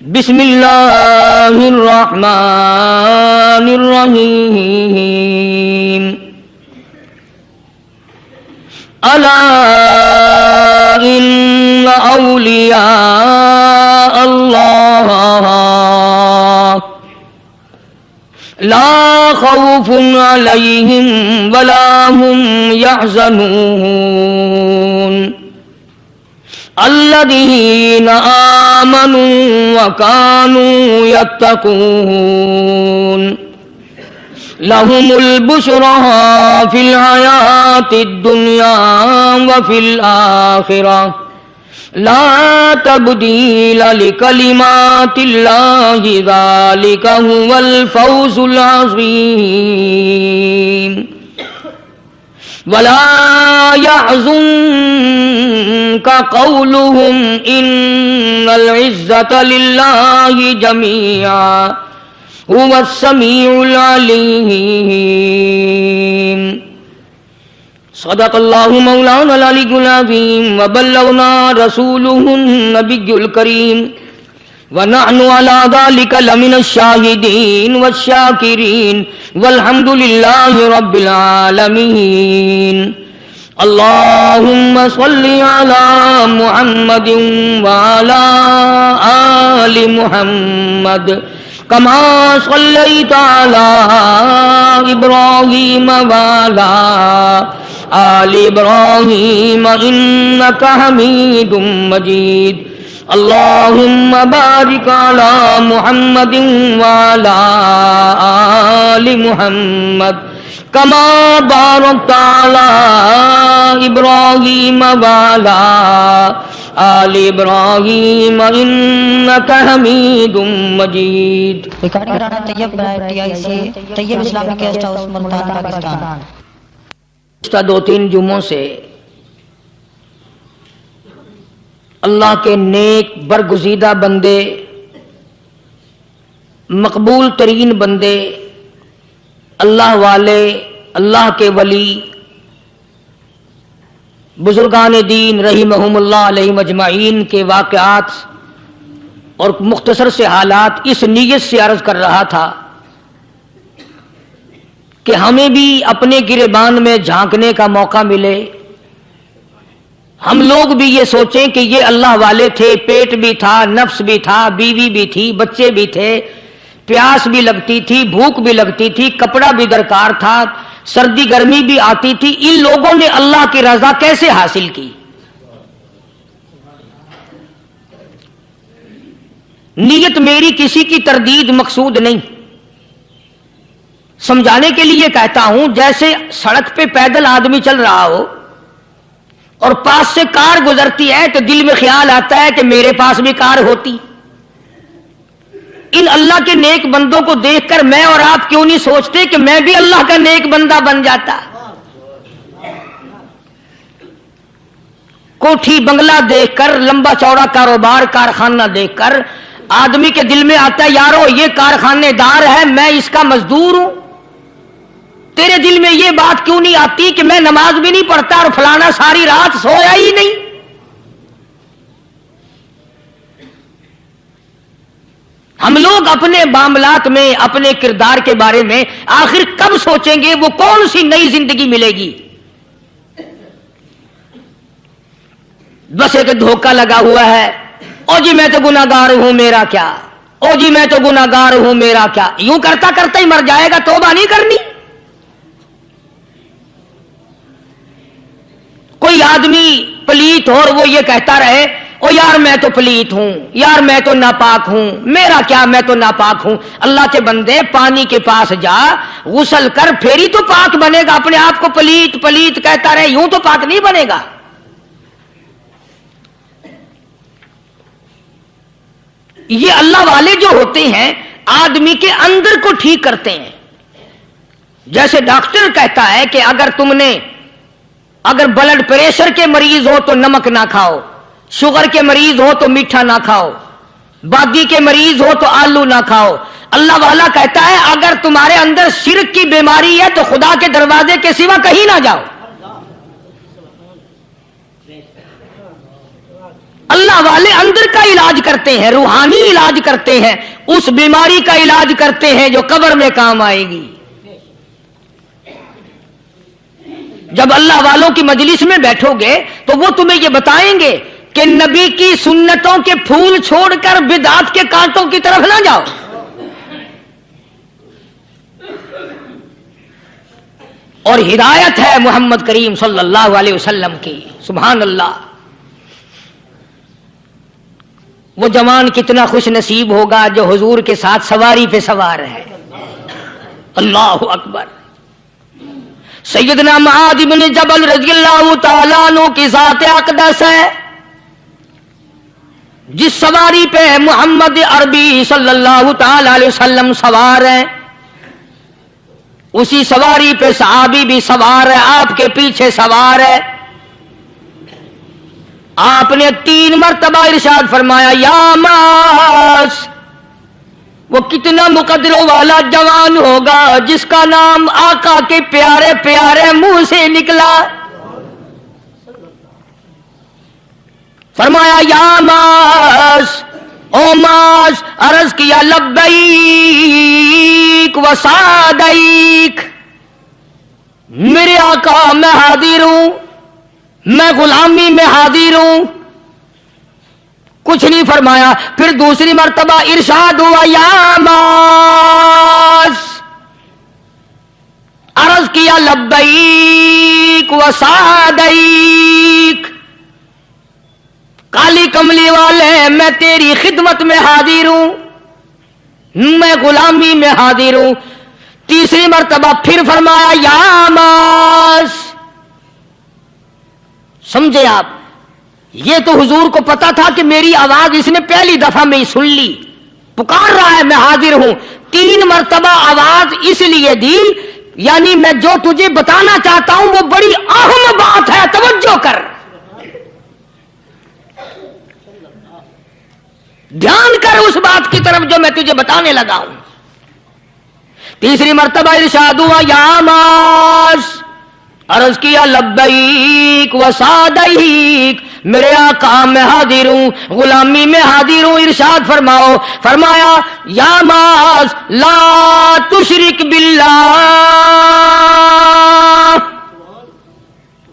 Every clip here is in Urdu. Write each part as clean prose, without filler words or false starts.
بسم اللہ الرحمن الرحیم الا ان اولیاء اللہ لا خوف علیہم ولا هم يحزنون الذين آمنوا وكانوا يتقون لهم البشرى في الحياة الدنيا وفي الآخرة لا تبديل لكلمات الله ذلك هو الفوز العظيم ولا يحزنك قولهم إن العزة لله جميعا هو السميع العليم صدق الله مولانا العلي العظيم وبلغنا رسوله النبي الكريم ونحن على ذلك لمن الشاهدين والشاكرين والحمد لله رب العالمين اللهم صل على محمد وعلى آل محمد كما صليت على إبراهيم وعلى آل إبراهيم إنك حميد مجيد اللهم بارك على محمد وعلى آل محمد كما باركت على إبراهيم وعلى آل إبراهيم إنك حميد مجيد. ریکارڈنگ کرانا طیب برائے ٹی آئی سی طیب اسلامی گیسٹ ہاؤس ملتان پاکستان. گزشتہ 2-3 جمعوں سے اللہ کے نیک برگزیدہ بندے، مقبول ترین بندے، اللہ والے، اللہ کے ولی، بزرگان دین رحمہم اللہ علیہم اجمعین کے واقعات اور مختصر سے حالات اس نیت سے عرض کر رہا تھا کہ ہمیں بھی اپنے گریبان میں جھانکنے کا موقع ملے، ہم لوگ بھی یہ سوچیں کہ یہ اللہ والے تھے، پیٹ بھی تھا، نفس بھی تھا، بیوی بھی تھی، بچے بھی تھے، پیاس بھی لگتی تھی، بھوک بھی لگتی تھی، کپڑا بھی درکار تھا، سردی گرمی بھی آتی تھی، ان لوگوں نے اللہ کی رضا کیسے حاصل کی؟ نیت میری کسی کی تردید مقصود نہیں، سمجھانے کے لیے کہتا ہوں جیسے سڑک پہ پیدل آدمی چل رہا ہو اور پاس سے کار گزرتی ہے تو دل میں خیال آتا ہے کہ میرے پاس بھی کار ہوتی. ان اللہ کے نیک بندوں کو دیکھ کر میں اور آپ کیوں نہیں سوچتے کہ میں بھی اللہ کا نیک بندہ بن جاتا؟ کوٹھی بنگلہ دیکھ کر، لمبا چوڑا کاروبار کارخانہ دیکھ کر آدمی کے دل میں آتا ہے یارو یہ کارخانے دار ہے، میں اس کا مزدور ہوں. تیرے دل میں یہ بات کیوں نہیں آتی کہ میں نماز بھی نہیں پڑھتا اور فلانا ساری رات سویا ہی نہیں؟ ہم لوگ اپنے معاملات میں، اپنے کردار کے بارے میں آخر کب سوچیں گے؟ وہ کون سی نئی زندگی ملے گی؟ بس ایک دھوکہ لگا ہوا ہے، او جی میں تو گناہگار ہوں میرا کیا، او جی میں تو گناہگار ہوں میرا کیا. یوں کرتا کرتا ہی مر جائے گا، توبہ نہیں کرنی. کوئی آدمی پلیت ہو اور وہ یہ کہتا رہے او یار میں تو پلیت ہوں، یار میں تو ناپاک ہوں، میرا کیا میں تو ناپاک ہوں. اللہ کے بندے پانی کے پاس جا، غسل کر، پھر ہی تو پاک بنے گا. اپنے آپ کو پلیت پلیت کہتا رہے یوں تو پاک نہیں بنے گا. یہ اللہ والے جو ہوتے ہیں آدمی کے اندر کو ٹھیک کرتے ہیں. جیسے ڈاکٹر کہتا ہے کہ اگر بلڈ پریشر کے مریض ہو تو نمک نہ کھاؤ، شوگر کے مریض ہو تو میٹھا نہ کھاؤ، بادی کے مریض ہو تو آلو نہ کھاؤ. اللہ والا کہتا ہے اگر تمہارے اندر شرک کی بیماری ہے تو خدا کے دروازے کے سوا کہیں نہ جاؤ. اللہ والے اندر کا علاج کرتے ہیں، روحانی علاج کرتے ہیں، اس بیماری کا علاج کرتے ہیں جو قبر میں کام آئے گی۔ جب اللہ والوں کی مجلس میں بیٹھو گے تو وہ تمہیں یہ بتائیں گے کہ نبی کی سنتوں کے پھول چھوڑ کر بدعت کے کانٹوں کی طرف نہ جاؤ۔ اور ہدایت ہے محمد کریم صلی اللہ علیہ وسلم کی، سبحان اللہ۔ وہ جوان کتنا خوش نصیب ہوگا جو حضور کے ساتھ سواری پہ سوار ہے، اللہ اکبر۔ سیدنا معاذ بن جبل رضی اللہ تعالیٰ عنہ کی ذات اقدس ہے، جس سواری پہ محمد عربی صلی اللہ تعالی علیہ وسلم سوار ہیں، اسی سواری پہ صحابی بھی سوار ہے، آپ کے پیچھے سوار ہے۔ آپ نے 3 مرتبہ ارشاد فرمایا یا معاذ، وہ کتنا مقدروں والا جوان ہوگا جس کا نام آقا کے پیارے پیارے منہ سے نکلا۔ فرمایا یا معاذ، او معاذ، عرض کیا لبیک و سعدیک، میرے آقا میں حاضر ہوں، میں غلامی میں حاضر ہوں۔ کچھ نہیں فرمایا، پھر دوسری مرتبہ ارشاد ہوا یا معاذ، عرض کیا لبیک و سعدیک، کالی کملی والے میں تیری خدمت میں حاضر ہوں، میں غلامی میں حاضر ہوں۔ تیسری مرتبہ پھر فرمایا یا معاذ۔ سمجھے آپ، یہ تو حضور کو پتا تھا کہ میری آواز اس نے پہلی دفعہ میں ہی سن لی، پکار رہا ہے میں حاضر ہوں۔ 3 مرتبہ آواز اس لیے دی، یعنی میں جو تجھے بتانا چاہتا ہوں وہ بڑی اہم بات ہے، توجہ کر، دھیان کر اس بات کی طرف جو میں تجھے بتانے لگا ہوں۔ تیسری مرتبہ ارشاد ہوا یا معاذ، عرض کیا لبیک و سعدیک، میرے آقا میں حاضر ہوں، غلامی میں حاضر ہوں۔ ارشاد فرماؤ، فرمایا یا معاذ لا تشرک باللہ،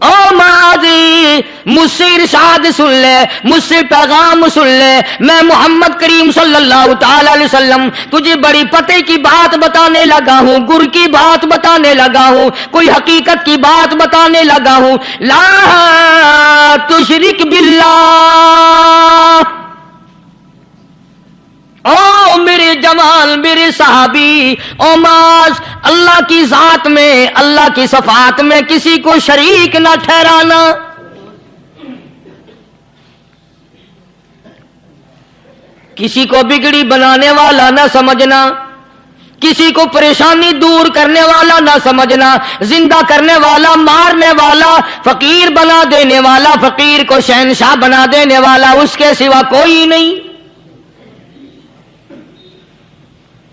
او معاذ مجھ سے ارشاد سن لے، مجھ سے پیغام سن لے، میں محمد کریم صلی اللہ تعالی علیہ وسلم تجھے بڑی پتے کی بات بتانے لگا ہوں، گر کی بات بتانے لگا ہوں، کوئی حقیقت کی بات بتانے لگا ہوں۔ لا تشرک باللہ، او میرے جوان، میرے صحابی، او معاذ، اللہ کی ذات میں، اللہ کی صفات میں کسی کو شریک نہ ٹھہرانا۔ کسی کو بگڑی بنانے والا نہ سمجھنا، کسی کو پریشانی دور کرنے والا نہ سمجھنا، زندہ کرنے والا، مارنے والا، فقیر بنا دینے والا، فقیر کو شہنشاہ بنا دینے والا اس کے سوا کوئی نہیں۔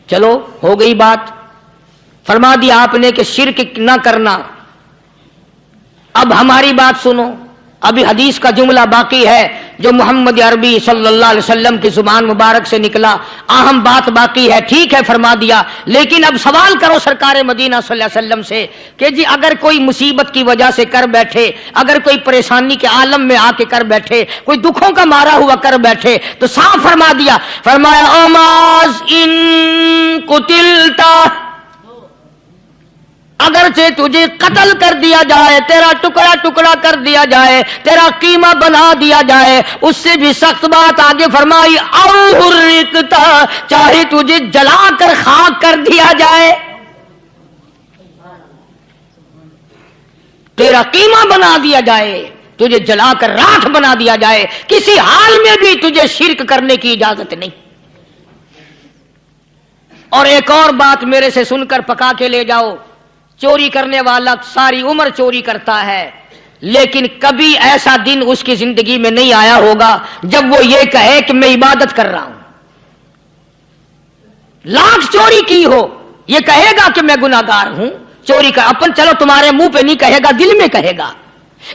چلو ہو گئی بات، فرما دیا آپ نے کہ شرک نہ کرنا۔ اب ہماری بات سنو، ابھی حدیث کا جملہ باقی ہے جو محمد عربی صلی اللہ علیہ وسلم کی زبان مبارک سے نکلا، اہم بات باقی ہے، ٹھیک ہے فرما دیا، لیکن اب سوال کرو سرکار مدینہ صلی اللہ علیہ وسلم سے کہ جی اگر کوئی مصیبت کی وجہ سے کر بیٹھے، اگر کوئی پریشانی کے عالم میں آ کے کر بیٹھے، کوئی دکھوں کا مارا ہوا کر بیٹھے، تو صاف فرما دیا، فرمایا او معاذ ان قتلتا، اگرچہ تجھے قتل کر دیا جائے، تیرا ٹکڑا ٹکڑا کر دیا جائے، تیرا قیمہ بنا دیا جائے، اس سے بھی سخت بات آگے فرمائی او حرقتا، چاہے تجھے جلا کر خاک کر دیا جائے، تیرا قیمہ بنا دیا جائے، تجھے جلا کر راکھ بنا دیا جائے، کسی حال میں بھی تجھے شرک کرنے کی اجازت نہیں۔ اور ایک اور بات میرے سے سن کر پکا کے لے جاؤ، چوری کرنے والا ساری عمر چوری کرتا ہے، لیکن کبھی ایسا دن اس کی زندگی میں نہیں آیا ہوگا جب وہ یہ کہے کہ میں عبادت کر رہا ہوں۔ لاکھ چوری کی ہو، یہ کہے گا کہ میں گناہگار ہوں، چوری کا اپن چلو تمہارے منہ پہ نہیں کہے گا، دل میں کہے گا،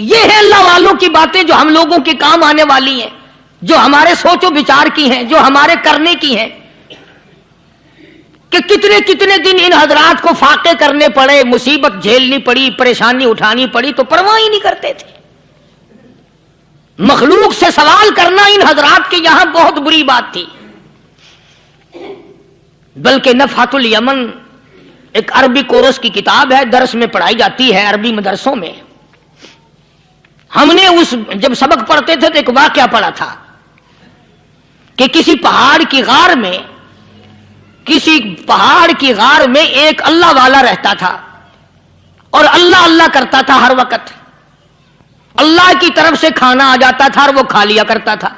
یہ ہے اللہ والوں کی باتیں جو ہم لوگوں کے کام آنے والی ہیں، جو ہمارے سوچ و بچار کی ہیں، جو ہمارے کرنے کی ہیں، کہ کتنے کتنے دن ان حضرات کو فاقے کرنے پڑے، مصیبت جھیلنی پڑی، پریشانی اٹھانی پڑی، تو پرواہ ہی نہیں کرتے تھے۔ مخلوق سے سوال کرنا ان حضرات کے یہاں بہت بری بات تھی۔ بلکہ نفحۃ الیمن ایک عربی کورس کی کتاب ہے، درس میں پڑھائی جاتی ہے عربی مدرسوں میں۔ ہم نے جب سبق پڑھتے تھے تو ایک واقعہ پڑھا تھا کہ کسی پہاڑ کی غار میں ایک اللہ والا رہتا تھا اور اللہ اللہ کرتا تھا ہر وقت۔ اللہ کی طرف سے کھانا آ جاتا تھا اور وہ کھا لیا کرتا تھا۔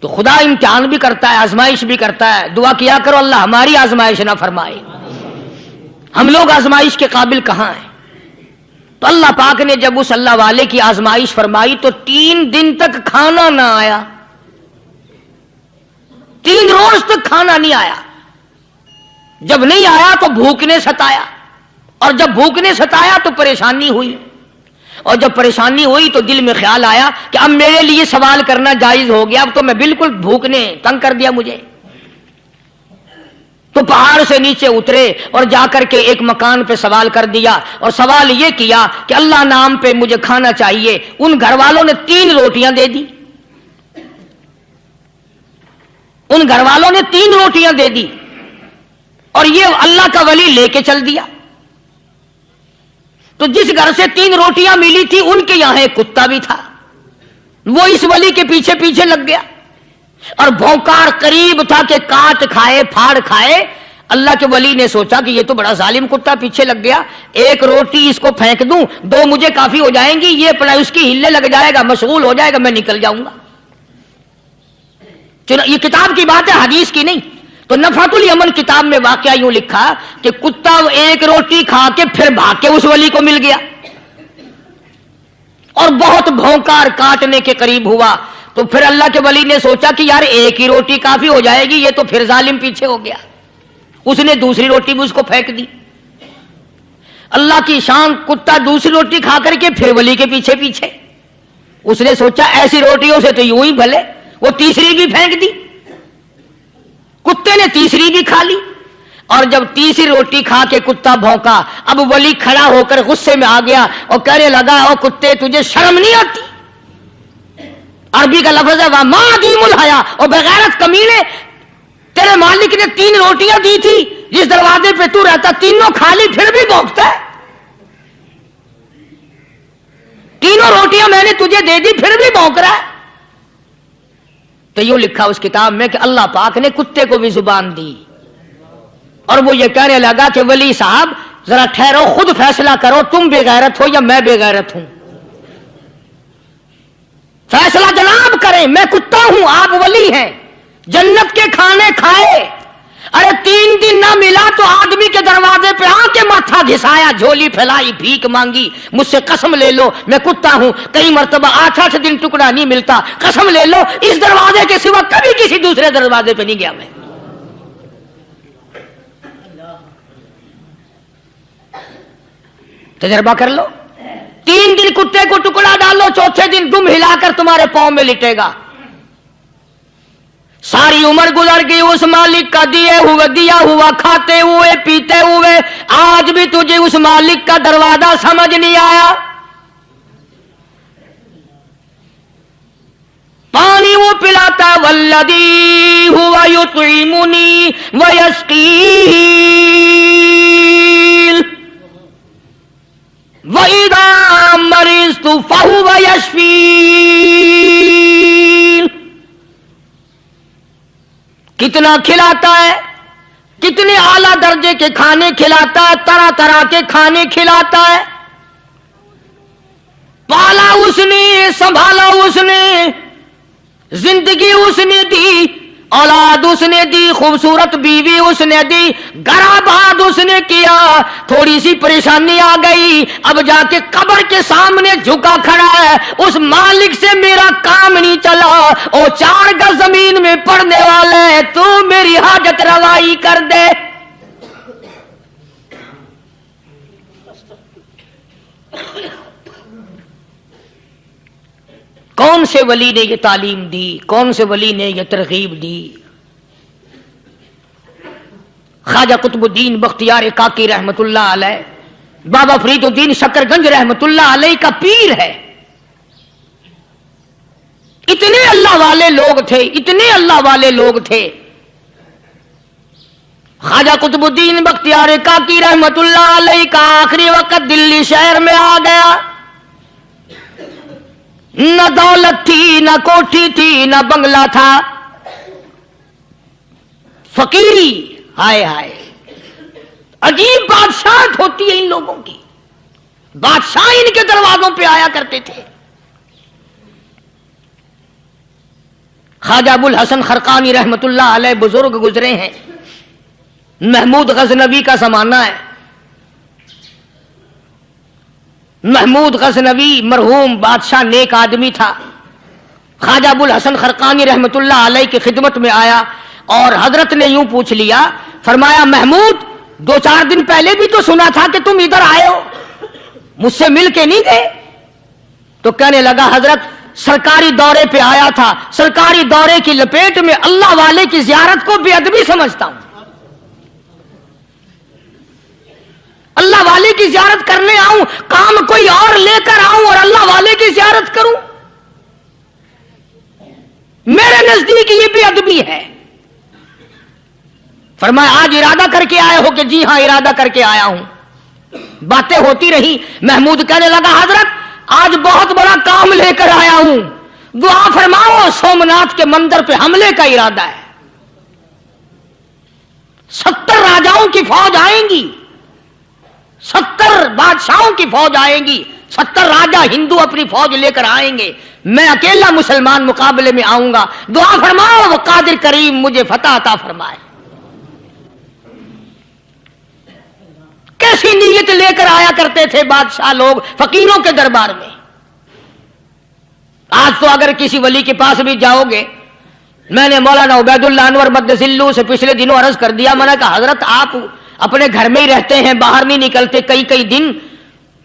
تو خدا امتحان بھی کرتا ہے، آزمائش بھی کرتا ہے۔ دعا کیا کرو اللہ ہماری آزمائش نہ فرمائے۔ ہم لوگ آزمائش کے قابل کہاں ہیں؟ تو اللہ پاک نے جب اس اللہ والے کی آزمائش فرمائی تو 3 دن تک کھانا نہ آیا، 3 روز تک کھانا نہیں آیا۔ جب نہیں آیا تو بھوک نے ستایا، اور جب بھوک نے ستایا تو پریشانی ہوئی، اور جب پریشانی ہوئی تو دل میں خیال آیا کہ اب میرے لیے سوال کرنا جائز ہو گیا، اب تو میں بالکل بھوک نے تنگ کر دیا مجھے۔ تو پہاڑ سے نیچے اترے اور جا کر کے ایک مکان پہ سوال کر دیا، اور سوال یہ کیا کہ اللہ نام پہ مجھے کھانا چاہیے۔ ان گھر والوں نے 3 روٹیاں دے دی، ان گھر والوں نے 3 روٹیاں دے دی، اور یہ اللہ کا ولی لے کے چل دیا۔ تو جس گھر سے 3 روٹیاں ملی تھی ان کے یہاں ایک کتا بھی تھا، وہ اس ولی کے پیچھے پیچھے لگ گیا اور بھونکار قریب تھا کہ کاٹ کھائے پھاڑ کھائے۔ اللہ کے ولی نے سوچا کہ یہ تو بڑا ظالم کتا پیچھے لگ گیا، 1 روٹی اس کو پھینک دوں، 2 مجھے کافی ہو جائیں گی، یہ پڑا اس کی ہلے لگ جائے گا، مشغول ہو جائے گا، میں نکل جاؤں گا۔ یہ کتاب کی بات ہے، حدیث کی نہیں۔ تو نفحۃ الیمن کتاب میں واقعہ یوں لکھا کہ کتا 1 روٹی کھا کے پھر بھاگ کے اس ولی کو مل گیا اور بہت بھونکار کاٹنے کے قریب ہوا۔ تو پھر اللہ کے ولی نے سوچا کہ یار 1 ہی روٹی کافی ہو جائے گی، یہ تو پھر ظالم پیچھے ہو گیا۔ اس نے دوسری روٹی بھی اس کو پھینک دی۔ اللہ کی شان، کتا دوسری روٹی کھا کر کے پھر ولی کے پیچھے پیچھے۔ اس نے سوچا ایسی روٹیوں سے تو یوں ہی بھلے، وہ تیسری بھی پھینک دی۔ کتے نے تیسری بھی کھا لی، اور جب تیسری روٹی کھا کے کتا بھونکا، اب ولی کھڑا ہو کر غصے میں آ گیا اور کہنے لگا او کتے تجھے شرم نہیں آتی؟ عربی کا لفظ ہے وَمَا عَدِيمُ الْحَيَا، اور بغیرت کمینے، تیرے مالک نے 3 روٹیاں دی تھی، جس دروازے پہ تو رہتا تینوں کھا لی پھر بھی بھونکتا ہے؟ 3 روٹیاں میں نے تجھے دے دی پھر بھی بھونک رہا ہے؟ تو یوں لکھا اس کتاب میں کہ اللہ پاک نے کتے کو بھی زبان دی، اور وہ یہ کہنے لگا کہ ولی صاحب ذرا ٹھہرو، خود فیصلہ کرو، تم بے غیرت ہو یا میں بے غیرت ہوں؟ فیصلہ جناب کریں، میں کتا ہوں، آپ ولی ہیں، جنت کے کھانے کھائے، ارے 3 دن نہ ملا تو آدمی کے دروازے پہ آ کے ماتھا گھسایا، جھولی پھیلائی، بھیک مانگی، مجھ سے قسم لے لو میں کتا ہوں، کئی مرتبہ 8 دن ٹکڑا نہیں ملتا، قسم لے لو اس دروازے کے سوا کبھی کسی دوسرے دروازے پہ نہیں گیا میں۔ تجربہ کر لو، 3 دن کتے کو ٹکڑا ڈالو، 4تھے دن دم ہلا کر تمہارے پاؤں میں لٹے گا۔ ساری عمر گزر گئی اس مالک کا دیا ہوا کھاتے ہوئے پیتے ہوئے، آج بھی تجھے اس مالک کا دروازہ سمجھ نہیں آیا۔ پانی وہ پلاتا والذی ہوا یطعمنی ویسقین وَإِذَا مَرِضْتُ فَهُوَ يَشْفِينِ، کتنا کھلاتا ہے، کتنے اعلیٰ درجے کے کھانے کھلاتا ہے، طرح طرح کے کھانے کھلاتا ہے، پالا اس نے، سنبھالا اس نے، زندگی اس نے دی، اولاد اس نے دی، خوبصورت بیوی اس نے دی، گھر آباد اس نے کیا، تھوڑی سی پریشانی آ گئی، اب جا کے قبر کے سامنے جھکا کھڑا ہے، اس مالک سے میرا کام نہیں چلا، او 4 گز زمین میں پڑنے والے، تو میری حاجت روائی کر دے۔ کون سے ولی نے یہ تعلیم دی, کون سے ولی نے یہ ترغیب دی؟ خواجہ قطب الدین بختیار کاکی رحمت اللہ علیہ, بابا فرید الدین شکر گنج رحمت اللہ علیہ کا پیر ہے. اتنے اللہ والے لوگ تھے, اتنے اللہ والے لوگ تھے. خواجہ قطب الدین بختیار کاکی رحمت اللہ علیہ کا آخری وقت دلی شہر میں آ گیا. نہ دولت تھی, نہ کوٹھی تھی, نہ بنگلہ تھا, فقیری. ہائے ہائے, عجیب بادشاہت ہوتی ہے ان لوگوں کی. بادشاہ ان کے دروازوں پہ آیا کرتے تھے. خواجہ ابو الحسن خرقانی رحمت اللہ علیہ بزرگ گزرے ہیں. محمود غزنوی کا زمانہ ہے. محمود غزنوی مرحوم بادشاہ نیک آدمی تھا. خواجہ ابو الحسن خرقانی رحمت اللہ علیہ کی خدمت میں آیا اور حضرت نے یوں پوچھ لیا, فرمایا محمود 2-4 دن پہلے بھی تو سنا تھا کہ تم ادھر آئے ہو, مجھ سے مل کے نہیں گئے؟ تو کہنے لگا حضرت سرکاری دورے پہ آیا تھا, سرکاری دورے کی لپیٹ میں اللہ والے کی زیارت کو بے ادبی سمجھتا ہوں. اللہ والے کی زیارت کرنے آؤں, کام کوئی اور لے کر آؤں اور اللہ والے کی زیارت کروں؟ میرے نزدیک یہ بے ادبی ہے. فرمایا آج ارادہ کر کے آئے ہو؟ کہ جی ہاں ارادہ کر کے آیا ہوں. باتیں ہوتی رہی. محمود کہنے لگا حضرت آج بہت بڑا کام لے کر آیا ہوں, دعا فرماؤ. سومناتھ کے مندر پہ حملے کا ارادہ ہے. 70 راجاؤں کی فوج آئیں گی, 70 بادشاہوں کی فوج آئیں گی, 70 راجا ہندو اپنی فوج لے کر آئیں گے. میں اکیلا مسلمان مقابلے میں آؤں گا. دعا فرماؤ وہ قادر کریم مجھے فتح عطا فرمائے. کیسی نیت لے کر آیا کرتے تھے بادشاہ لوگ فقیروں کے دربار میں. آج تو اگر کسی ولی کے پاس بھی جاؤ گے, میں نے مولانا عبید اللہ انور مدثلو سے پچھلے دنوں عرض کر دیا, میں نے کہا حضرت آپ اپنے گھر میں ہی رہتے ہیں, باہر نہیں نکلتے, کئی دن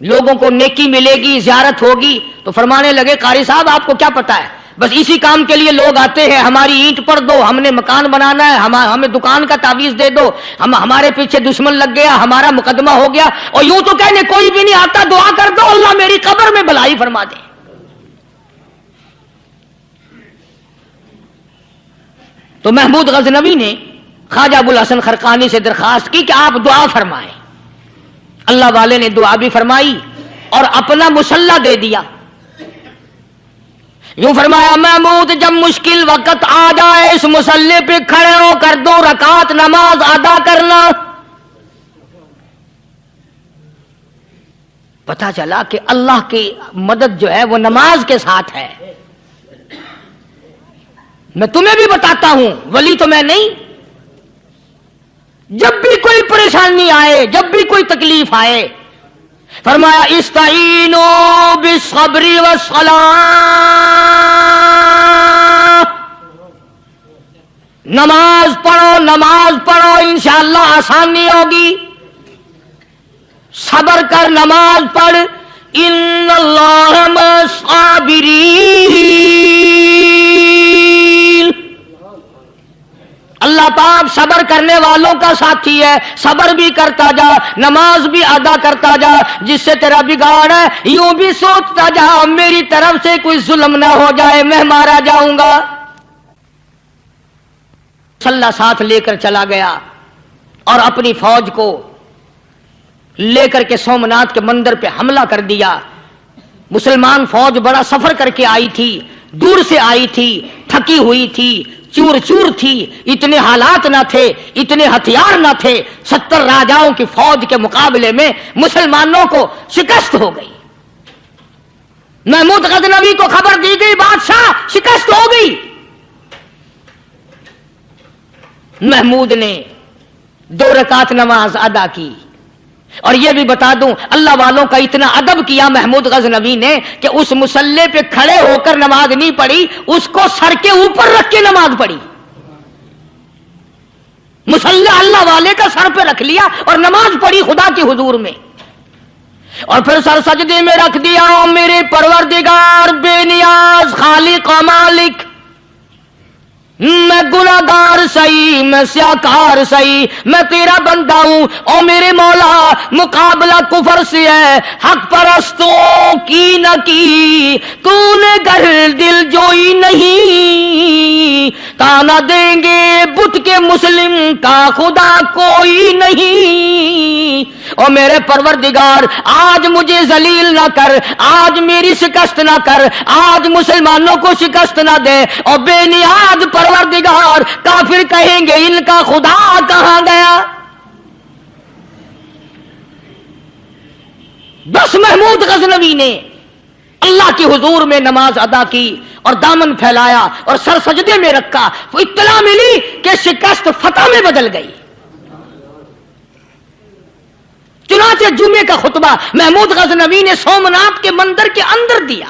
لوگوں کو نیکی ملے گی, زیارت ہوگی. تو فرمانے لگے قاری صاحب آپ کو کیا پتا ہے, بس اسی کام کے لیے لوگ آتے ہیں. ہماری اینٹ پر دو, ہم نے مکان بنانا ہے, ہمیں دکان کا تعویذ دے دو, ہمارے پیچھے دشمن لگ گیا, ہمارا مقدمہ ہو گیا. اور یوں تو کہنے کوئی بھی نہیں آتا, دعا کر دو اللہ میری قبر میں بھلائی فرما دے. تو محمود غزنوی نے خواجہ ابو الحسن خرقانی سے درخواست کی کہ آپ دعا فرمائیں. اللہ والے نے دعا بھی فرمائی اور اپنا مسلح دے دیا. یوں فرمایا محمود جب مشکل وقت آ جائے اس مسلح پہ کھڑے ہو کر 2 رکعت نماز ادا کرنا. پتا چلا کہ اللہ کی مدد جو ہے وہ نماز کے ساتھ ہے. میں تمہیں بھی بتاتا ہوں, ولی تو میں نہیں. جب بھی کوئی پریشانی آئے, جب بھی کوئی تکلیف آئے, فرمایا استعینوا بالصبر والصلاۃ, نماز پڑھو انشاءاللہ آسانی ہوگی. صبر کر, نماز پڑھ. ان اللہ مع الصابرین, اللہ پاک صبر کرنے والوں کا ساتھی ہے. صبر بھی کرتا جا, نماز بھی ادا کرتا جا. جس سے تیرا بگاڑ ہے یوں بھی سوچتا جا میری طرف سے کوئی ظلم نہ ہو جائے, میں مارا جاؤں گا. مسلح ساتھ لے کر چلا گیا اور اپنی فوج کو لے کر کے سومناتھ کے مندر پہ حملہ کر دیا. مسلمان فوج بڑا سفر کر کے آئی تھی, دور سے آئی تھی, تھکی ہوئی تھی, چور چور تھی. اتنے حالات نہ تھے, اتنے ہتھیار نہ تھے. 70 راجاؤں کی فوج کے مقابلے میں مسلمانوں کو شکست ہو گئی. محمود غزنوی کو خبر دی گئی بادشاہ شکست ہو گئی. محمود نے 2 رکعت نماز ادا کی. اور یہ بھی بتا دوں اللہ والوں کا اتنا ادب کیا محمود غزنوی نے کہ اس مسلح پہ کھڑے ہو کر نماز نہیں پڑھی, اس کو سر کے اوپر رکھ کے نماز پڑھی. مسلح اللہ والے کا سر پہ رکھ لیا اور نماز پڑھی خدا کے حضور میں. اور پھر سر سجدے میں رکھ دیا، میرے پروردگار بے نیاز خالق و مالک، میں گناہگار سہی، میں سیاکار سہی، میں تیرا بندہ ہوں، اور میرے مولا مقابلہ کفر سے ہے، حق پرستوں کی نہ کی تو نے گر دل جوئی نہیں، تانا دیں گے بت کے مسلم کا خدا کوئی نہیں، اور میرے پروردگار آج مجھے ذلیل نہ کر، آج میری شکست نہ کر، آج مسلمانوں کو شکست نہ دے، اور بے نیاز پروردگار کافر کہیں گے ان کا خدا کہاں گیا؟ بس محمود غزنوی نے اللہ کے حضور میں نماز ادا کی اور دامن پھیلایا اور سر سجدے میں رکھا، تو اطلاع ملی کہ شکست فتح میں بدل گئی۔ چنانچہ جمعے کا خطبہ محمود غزنوی نے سومناتھ کے مندر کے اندر دیا۔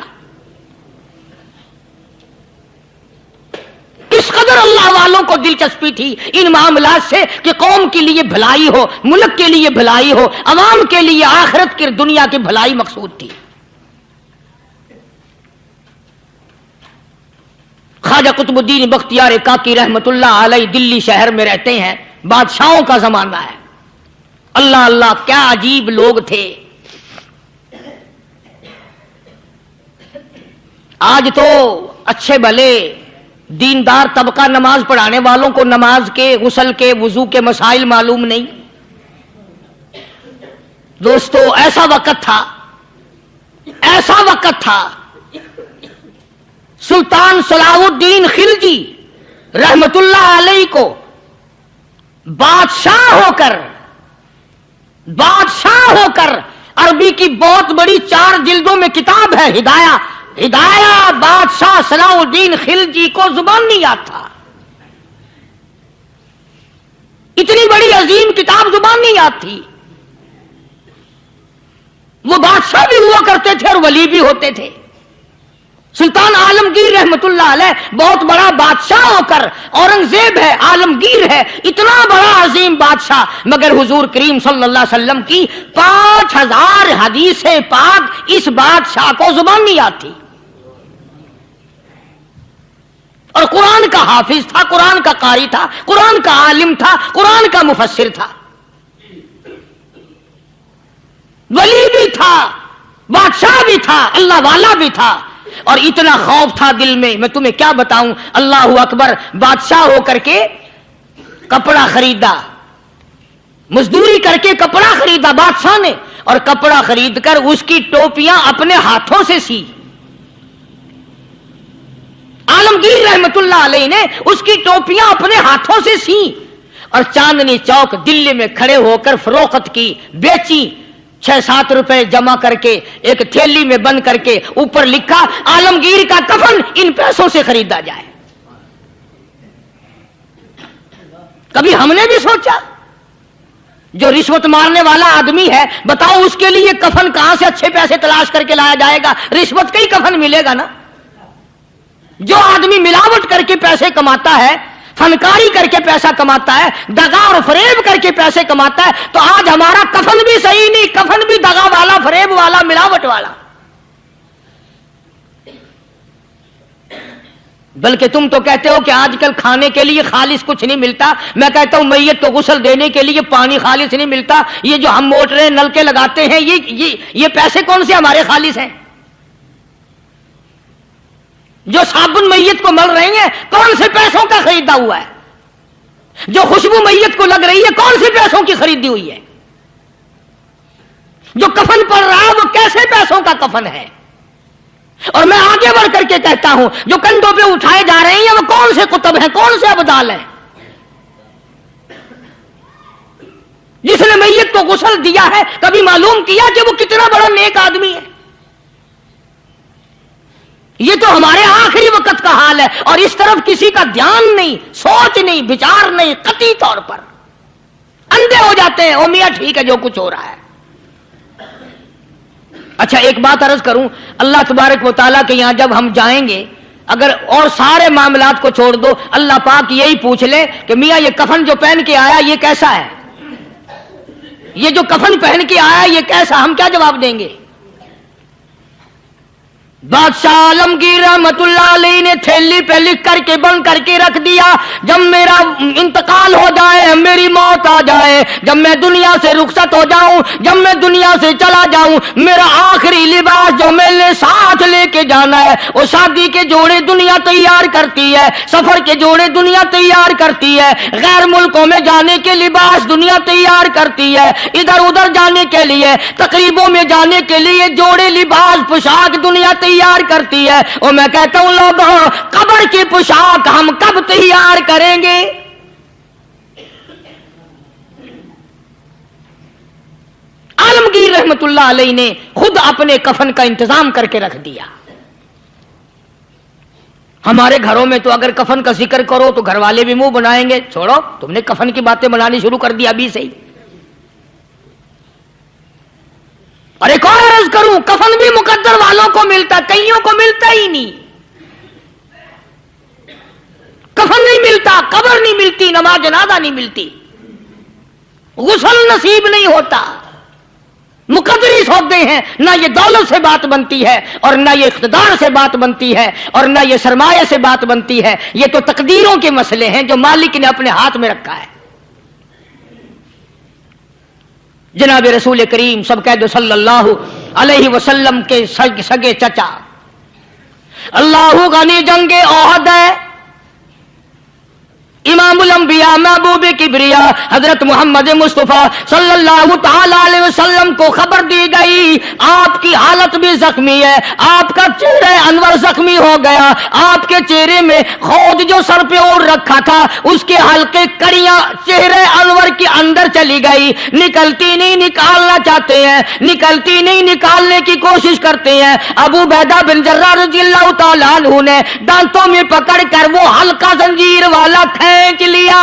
اس قدر اللہ والوں کو دلچسپی تھی ان معاملات سے کہ قوم کے لیے بھلائی ہو، ملک کے لیے بھلائی ہو، عوام کے لیے آخرت کی دنیا کی بھلائی مقصود تھی۔ خواجہ قطب الدین بختیار کاکی رحمت اللہ علیہ دلی شہر میں رہتے ہیں، بادشاہوں کا زمانہ ہے۔ اللہ اللہ کیا عجیب لوگ تھے۔ آج تو اچھے بھلے دیندار طبقہ نماز پڑھانے والوں کو نماز کے، غسل کے، وضو کے مسائل معلوم نہیں۔ دوستو ایسا وقت تھا سلطان صلاح الدین خلجی رحمت اللہ علیہ کو بادشاہ ہو کر عربی کی بہت بڑی 4 جلدوں میں کتاب ہے ہدایہ بادشاہ صلاح الدین خلجی کو زبان نہیں آتا، اتنی بڑی عظیم کتاب زبان نہیں آتی۔ وہ بادشاہ بھی ہوا کرتے تھے اور ولی بھی ہوتے تھے۔ سلطان عالمگیر رحمت اللہ علیہ بہت بڑا بادشاہ ہو کر، اورنگزیب ہے، عالمگیر ہے، اتنا بڑا عظیم بادشاہ، مگر حضور کریم صلی اللہ علیہ وسلم کی 5000 حدیث پاک اس بادشاہ کو زبان نہیں آتی، اور قرآن کا حافظ تھا، قرآن کا قاری تھا، قرآن کا عالم تھا، قرآن کا مفسر تھا، ولی بھی تھا، بادشاہ بھی تھا، اللہ والا بھی تھا، اور اتنا خوف تھا دل میں، میں تمہیں کیا بتاؤں۔ اللہ اکبر، بادشاہ ہو کر کے کپڑا خریدا، مزدوری کر کے کپڑا خریدا بادشاہ نے، اور کپڑا خرید کر اس کی ٹوپیاں اپنے ہاتھوں سے سی۔ عالمگیر رحمت اللہ علیہ نے اس کی ٹوپیاں اپنے ہاتھوں سے سی اور چاندنی چوک دلی میں کھڑے ہو کر فروخت کی، بیچی، 6-7 روپے جمع کر کے ایک تھیلی میں بند کر کے اوپر لکھا عالمگیر کا کفن ان پیسوں سے خریدا جائے۔ کبھی ہم نے بھی سوچا جو رشوت مارنے والا آدمی ہے، بتاؤ اس کے لیے کفن کہاں سے اچھے پیسے تلاش کر کے لایا جائے گا؟ رشوت کا ہی کفن ملے گا نا۔ جو آدمی ملاوٹ کر کے پیسے کماتا ہے، فنکاری کر کے پیسہ کماتا ہے، دغا اور فریب کر کے پیسے کماتا ہے، تو آج ہمارا کفن بھی صحیح نہیں، کفن بھی دغا والا، فریب والا، ملاوٹ والا۔ بلکہ تم تو کہتے ہو کہ آج کل کھانے کے لیے خالص کچھ نہیں ملتا، میں کہتا ہوں میت کو غسل دینے کے لیے پانی خالص نہیں ملتا۔ یہ جو ہم موٹریں نلکے لگاتے ہیں، یہ پیسے کون سے ہمارے خالص ہیں؟ جو صابن میت کو مل رہی ہیں کون سے پیسوں کا خریدا ہوا ہے؟ جو خوشبو میت کو لگ رہی ہے کون سے پیسوں کی خریدی ہوئی ہے؟ جو کفن پڑ رہا ہے وہ کیسے پیسوں کا کفن ہے؟ اور میں آگے بڑھ کر کے کہتا ہوں جو کندھوں پہ اٹھائے جا رہے ہیں وہ کون سے کتب ہیں، کون سے ابدال ہیں؟ جس نے میت کو غسل دیا ہے کبھی معلوم کیا کہ وہ کتنا بڑا نیک آدمی ہے؟ یہ تو ہمارے آخری وقت کا حال ہے، اور اس طرف کسی کا دھیان نہیں، سوچ نہیں، بچار نہیں، قطعی طور پر اندھے ہو جاتے ہیں۔ او میاں ٹھیک ہے جو کچھ ہو رہا ہے۔ اچھا ایک بات عرض کروں، اللہ تبارک و تعالیٰ کے یہاں جب ہم جائیں گے، اگر اور سارے معاملات کو چھوڑ دو، اللہ پاک یہی پوچھ لے کہ میاں یہ کفن جو پہن کے آیا یہ کیسا ہے؟ یہ جو کفن پہن کے آیا یہ کیسا، ہم کیا جواب دیں گے؟ بادشاہ عالمگیر رحمت اللہ علیہ نے تھیلی پہ لکھ کر کے بند کر کے رکھ دیا، جب میرا انتقال ہو جائے، میری موت آ جائے، جب میں دنیا سے رخصت ہو جاؤں، جب میں دنیا سے چلا جاؤں، میرا آخری لباس جو میں نے ساتھ لے کے جانا ہے، وہ شادی کے جوڑے دنیا تیار کرتی ہے، سفر کے جوڑے دنیا تیار کرتی ہے، غیر ملکوں میں جانے کے لباس دنیا تیار کرتی ہے، ادھر ادھر جانے کے لیے، تقریبوں میں جانے کے لیے جوڑے لباس پوشاک دنیا تیار کرتی ہے۔ اور میں کہتا ہوں لوگوں، قبر کی پوشاک ہم کب تیار کریں گے؟ عالمگیر رحمت اللہ علیہ نے خود اپنے کفن کا انتظام کر کے رکھ دیا۔ ہمارے گھروں میں تو اگر کفن کا ذکر کرو تو گھر والے بھی منہ بنائیں گے، چھوڑو تم نے کفن کی باتیں بنانی شروع کر دی ابھی سے ہی۔ اور ایک اور عرض کروں، کفن بھی مقدر والوں کو ملتا، کئیوں کو ملتا ہی نہیں۔ کفن نہیں ملتا، قبر نہیں ملتی، نماز جنازہ نہیں ملتی، غسل نصیب نہیں ہوتا۔ مقدری سودے ہیں، نہ یہ دولت سے بات بنتی ہے، اور نہ یہ اقتدار سے بات بنتی ہے، اور نہ یہ سرمایہ سے بات بنتی ہے۔ یہ تو تقدیروں کے مسئلے ہیں جو مالک نے اپنے ہاتھ میں رکھا ہے۔ جناب رسول کریم سب کہہ دو صلی اللہ علیہ وسلم کے سگے چچا، اللہ غنی جنگ احد ہے، امام الانبیاء محبوب کبریا حضرت محمد مصطفیٰ صلی اللہ تعالی علیہ وسلم کو خبر دی گئی، آپ کی حالت بھی زخمی ہے، آپ کا چہرہ انور زخمی ہو گیا، آپ کے چہرے میں خود جو سر پہ اوڑھ رکھا تھا اس کے ہلکے کڑیاں چہرے انور کے اندر چلی گئی، نکلتی نہیں، نکالنا چاہتے ہیں، نکلتی نہیں، نکالنے کی کوشش کرتے ہیں۔ ابو عبیدہ بن جراح رضی اللہ تعالیٰ عنہ نے دانتوں میں پکڑ کر وہ ہلکا زنجیر والا کھینچ لیا۔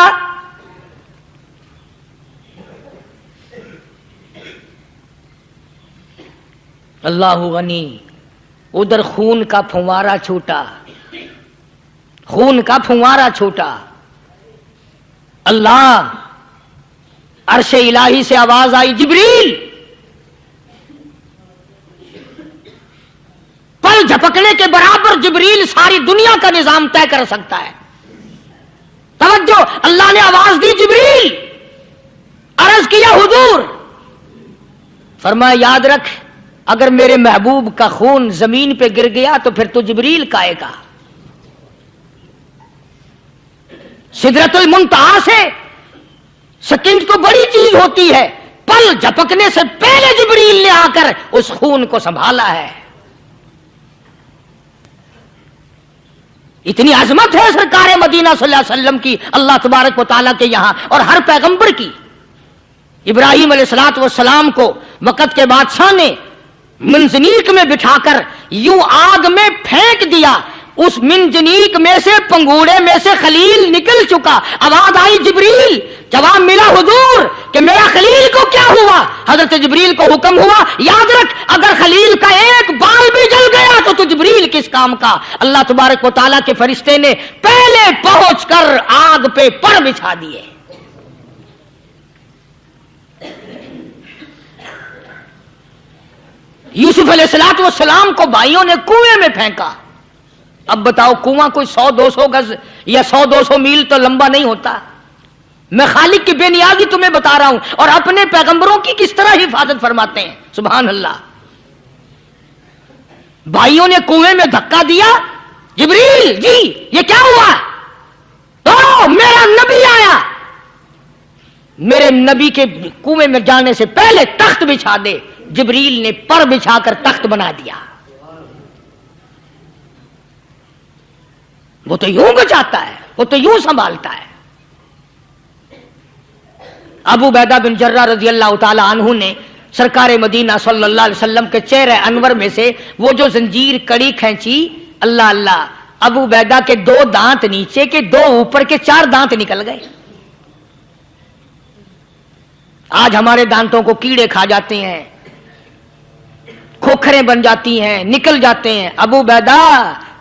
اللہ غنی، ادھر خون کا پھوارا چھوٹا، خون کا پھوارا چھوٹا۔ اللہ، عرش الہی سے آواز آئی، جبریل، پل جھپکنے کے برابر جبریل ساری دنیا کا نظام طے کر سکتا ہے۔ توجہ، اللہ نے آواز دی، جبریل، عرض کیا حضور، فرمایا یاد رکھ اگر میرے محبوب کا خون زمین پہ گر گیا تو پھر تو جبریل کا آئے گا۔ سدرۃ المنتہا سے سیکنڈ تو بڑی چیز ہوتی ہے، پل جھپکنے سے پہلے جبریل نے آ کر اس خون کو سنبھالا ہے۔ اتنی عظمت ہے سرکار مدینہ صلی اللہ علیہ وسلم کی اللہ تبارک و تعالیٰ کے یہاں اور ہر پیغمبر کی۔ ابراہیم علیہ الصلوۃ والسلام کو وقت کے بادشاہ نے منجنیق میں بٹھا کر یوں آگ میں پھینک دیا، اس منجنیق میں سے، پنگوڑے میں سے خلیل نکل چکا۔ آواز آئی جبریل، جواب ملا حضور کہ میرا خلیل کو کیا ہوا؟ حضرت جبریل کو حکم ہوا، یاد رکھ اگر خلیل کا ایک بال بھی جل گیا تو جبریل کس کام کا؟ اللہ تبارک و تعالیٰ کے فرشتے نے پہلے پہنچ کر آگ پہ پر بچھا دیے۔ یوسف علیہ الصلوۃ والسلام کو بھائیوں نے کنویں میں پھینکا۔ اب بتاؤ، کنواں کوئی 100-200 گز یا 100-200 میل تو لمبا نہیں ہوتا۔ میں خالق کی بے نیازی تمہیں بتا رہا ہوں، اور اپنے پیغمبروں کی کس طرح حفاظت فرماتے ہیں، سبحان اللہ۔ بھائیوں نے کنویں میں دھکا دیا، جبریل جی یہ کیا ہوا؟ تو میرا نبی آیا، میرے نبی کے کنویں میں جانے سے پہلے تخت بچھا دے۔ جبریل نے پر بچھا کر تخت بنا دیا۔ وہ تو یوں بچاتا ہے، وہ تو یوں سنبھالتا ہے۔ ابو عبیدہ بن جراح رضی اللہ تعالی عنہ نے سرکار مدینہ صلی اللہ علیہ وسلم کے چہرے انور میں سے وہ جو زنجیر کڑی کھینچی، اللہ اللہ، ابو عبیدہ کے 2 دانت نیچے کے، 2 اوپر کے، 4 دانت نکل گئے۔ آج ہمارے دانتوں کو کیڑے کھا جاتے ہیں، کھوکھریں بن جاتی ہیں، نکل جاتے ہیں۔ ابو عبیدہ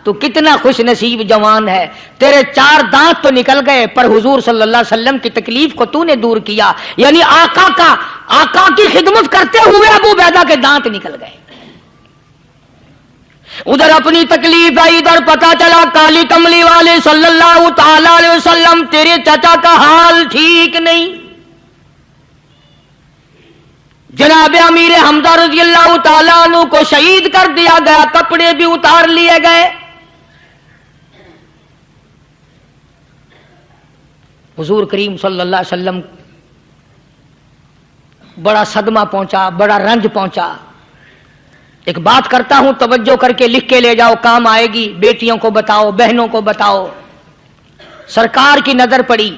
تو کتنا خوش نصیب جوان ہے، تیرے 4 دانت تو نکل گئے پر حضور صلی اللہ علیہ وسلم کی تکلیف کو تو نے دور کیا، یعنی آقا کی خدمت کرتے ہوئے ابو عبیدہ کے دانت نکل گئے۔ ادھر اپنی تکلیف آئی، ادھر پتا چلا کالی کملی والے صلی اللہ تعالی علیہ وسلم تیرے چچا کا حال ٹھیک نہیں۔ جناب امیر حمزہ رضی اللہ تعالیٰ عنہ کو شہید کر دیا گیا، کپڑے بھی اتار لیے گئے۔ حضور کریم صلی اللہ علیہ وسلم بڑا صدمہ پہنچا، بڑا رنج پہنچا۔ ایک بات کرتا ہوں، توجہ کر کے لکھ کے لے جاؤ، کام آئے گی، بیٹیوں کو بتاؤ، بہنوں کو بتاؤ۔ سرکار کی نظر پڑی،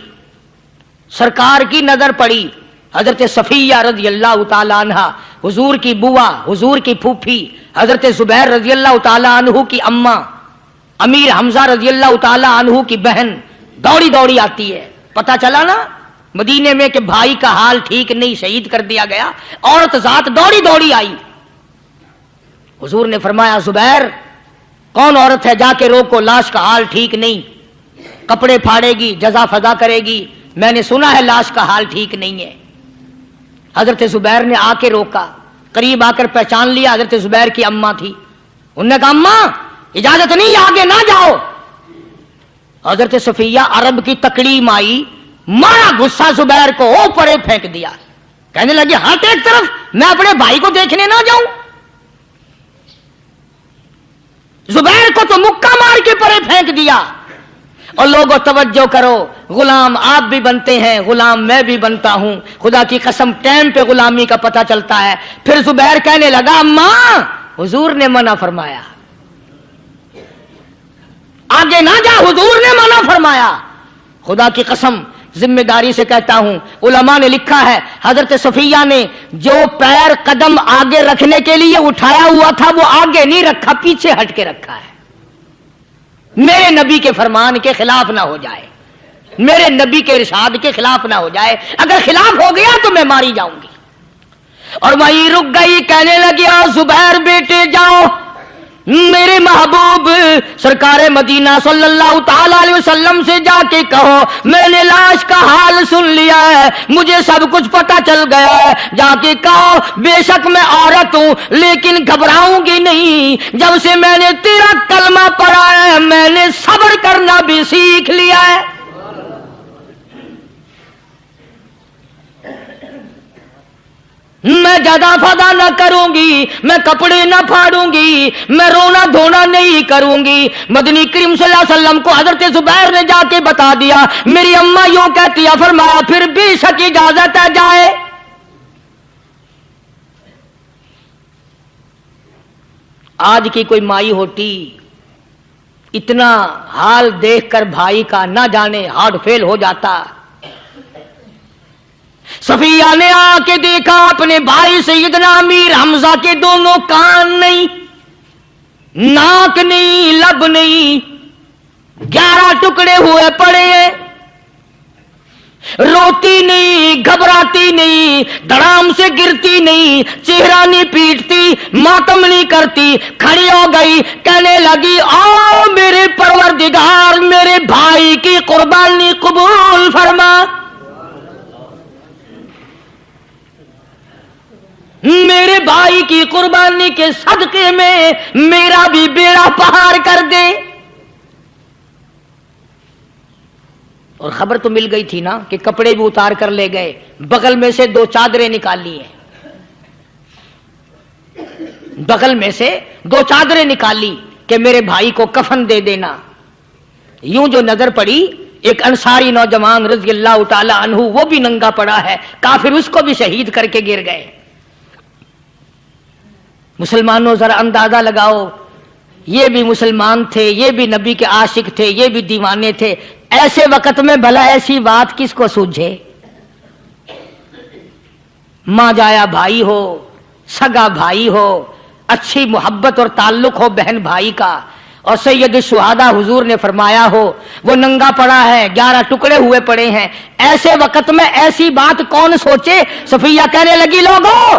سرکار کی نظر پڑی حضرت صفیہ رضی اللہ تعالی عنہ، حضور کی بوا، حضور کی پھوپھی، حضرت زبیر رضی اللہ تعالی عنہ کی اماں، امیر حمزہ رضی اللہ تعالی عنہ کی بہن دوڑی دوڑی آتی ہے۔ پتہ چلا نا مدینے میں کہ بھائی کا حال ٹھیک نہیں، شہید کر دیا گیا، عورت ذات دوڑی دوڑی آئی۔ حضور نے فرمایا زبیر کون عورت ہے، جا کے روکو، لاش کا حال ٹھیک نہیں، کپڑے پھاڑے گی، جزا فضا کرے گی، میں نے سنا ہے لاش کا حال ٹھیک نہیں ہے۔ حضرت زبیر نے آ کے روکا، قریب آ کر پہچان لیا حضرت زبیر کی اماں تھی۔ انہوں نے کہا اماں اجازت نہیں، آگے نہ جاؤ۔ حضرت صفیہ عرب کی تکڑیم آئی، مارا غصہ زبیر کو، اوپر پھینک دیا، کہنے لگی ہٹ ایک طرف، میں اپنے بھائی کو دیکھنے نہ جاؤں۔ زبیر کو تو مکہ مار کے پرے پھینک دیا۔ اور لوگوں توجہ کرو، غلام آپ بھی بنتے ہیں، غلام میں بھی بنتا ہوں، خدا کی قسم ٹائم پہ غلامی کا پتہ چلتا ہے۔ پھر زبیر کہنے لگا اماں حضور نے منع فرمایا، آگے نہ جا، حضور نے منع فرمایا۔ خدا کی قسم ذمہ داری سے کہتا ہوں، علماء نے لکھا ہے حضرت صفیہ نے جو پیر قدم آگے رکھنے کے لیے اٹھایا ہوا تھا وہ آگے نہیں رکھا، پیچھے ہٹ کے رکھا ہے، میرے نبی کے فرمان کے خلاف نہ ہو جائے، میرے نبی کے ارشاد کے خلاف نہ ہو جائے، اگر خلاف ہو گیا تو میں ماری جاؤں گی۔ اور وہیں رک گئی، کہنے لگی زبیر بیٹے جاؤ، میرے محبوب سرکار مدینہ صلی اللہ تعالی علیہ وسلم سے جا کے کہو میں نے لاش کا حال سن لیا ہے، مجھے سب کچھ پتہ چل گیا ہے، جا کے کہو بے شک میں عورت ہوں لیکن گھبراؤں گی نہیں، جب سے میں نے تیرا کلمہ پڑھا ہے میں نے صبر کرنا بھی سیکھ لیا ہے۔ میں جدا فدا نہ کروں گی، میں کپڑے نہ پھاڑوں گی، میں رونا دھونا نہیں کروں گی۔ مدنی کریم صلی اللہ علیہ وسلم کو حضرت زبیر نے جا کے بتا دیا، میری اماں یوں کہتی ہے، فرمایا پھر بے شک اجازت ہے جائے۔ آج کی کوئی مائی ہوتی اتنا حال دیکھ کر بھائی کا نہ جانے ہارٹ فیل ہو جاتا۔ صفیہ نے آ کے دیکھا اپنے بھائی سیدنا امیر حمزہ کے دونوں کان نہیں، ناک نہیں، لب نہیں، 11 ٹکڑے ہوئے پڑے ہیں، روتی نہیں، گھبراتی نہیں، دھڑام سے گرتی نہیں، چہرہ نہیں پیٹتی، ماتم نہیں کرتی، کھڑی ہو گئی، کہنے لگی آؤ میرے پروردگار میرے بھائی کی قربانی قبول فرما، میرے بھائی کی قربانی کے صدقے میں میرا بھی بیڑا پہاڑ کر دے۔ اور خبر تو مل گئی تھی نا کہ کپڑے بھی اتار کر لے گئے، بغل میں سے 2 چادریں نکال لی ہیں، بغل میں سے 2 چادریں نکالی کہ میرے بھائی کو کفن دے دینا۔ یوں جو نظر پڑی ایک انصاری نوجوان رضی اللہ تعالی عنہ، وہ بھی ننگا پڑا ہے، کافر اس کو بھی شہید کر کے گر گئے۔ مسلمانوں ذرا اندازہ لگاؤ، یہ بھی مسلمان تھے، یہ بھی نبی کے عاشق تھے، یہ بھی دیوانے تھے، ایسے وقت میں بھلا ایسی بات کس کو سوجھے؟ ماں جایا بھائی ہو، سگا بھائی ہو، اچھی محبت اور تعلق ہو بہن بھائی کا، اور سید الشہداء حضور نے فرمایا ہو وہ ننگا پڑا ہے، 11 ٹکڑے ہوئے پڑے ہیں، ایسے وقت میں ایسی بات کون سوچے؟ صفیہ کہنے لگی لوگوں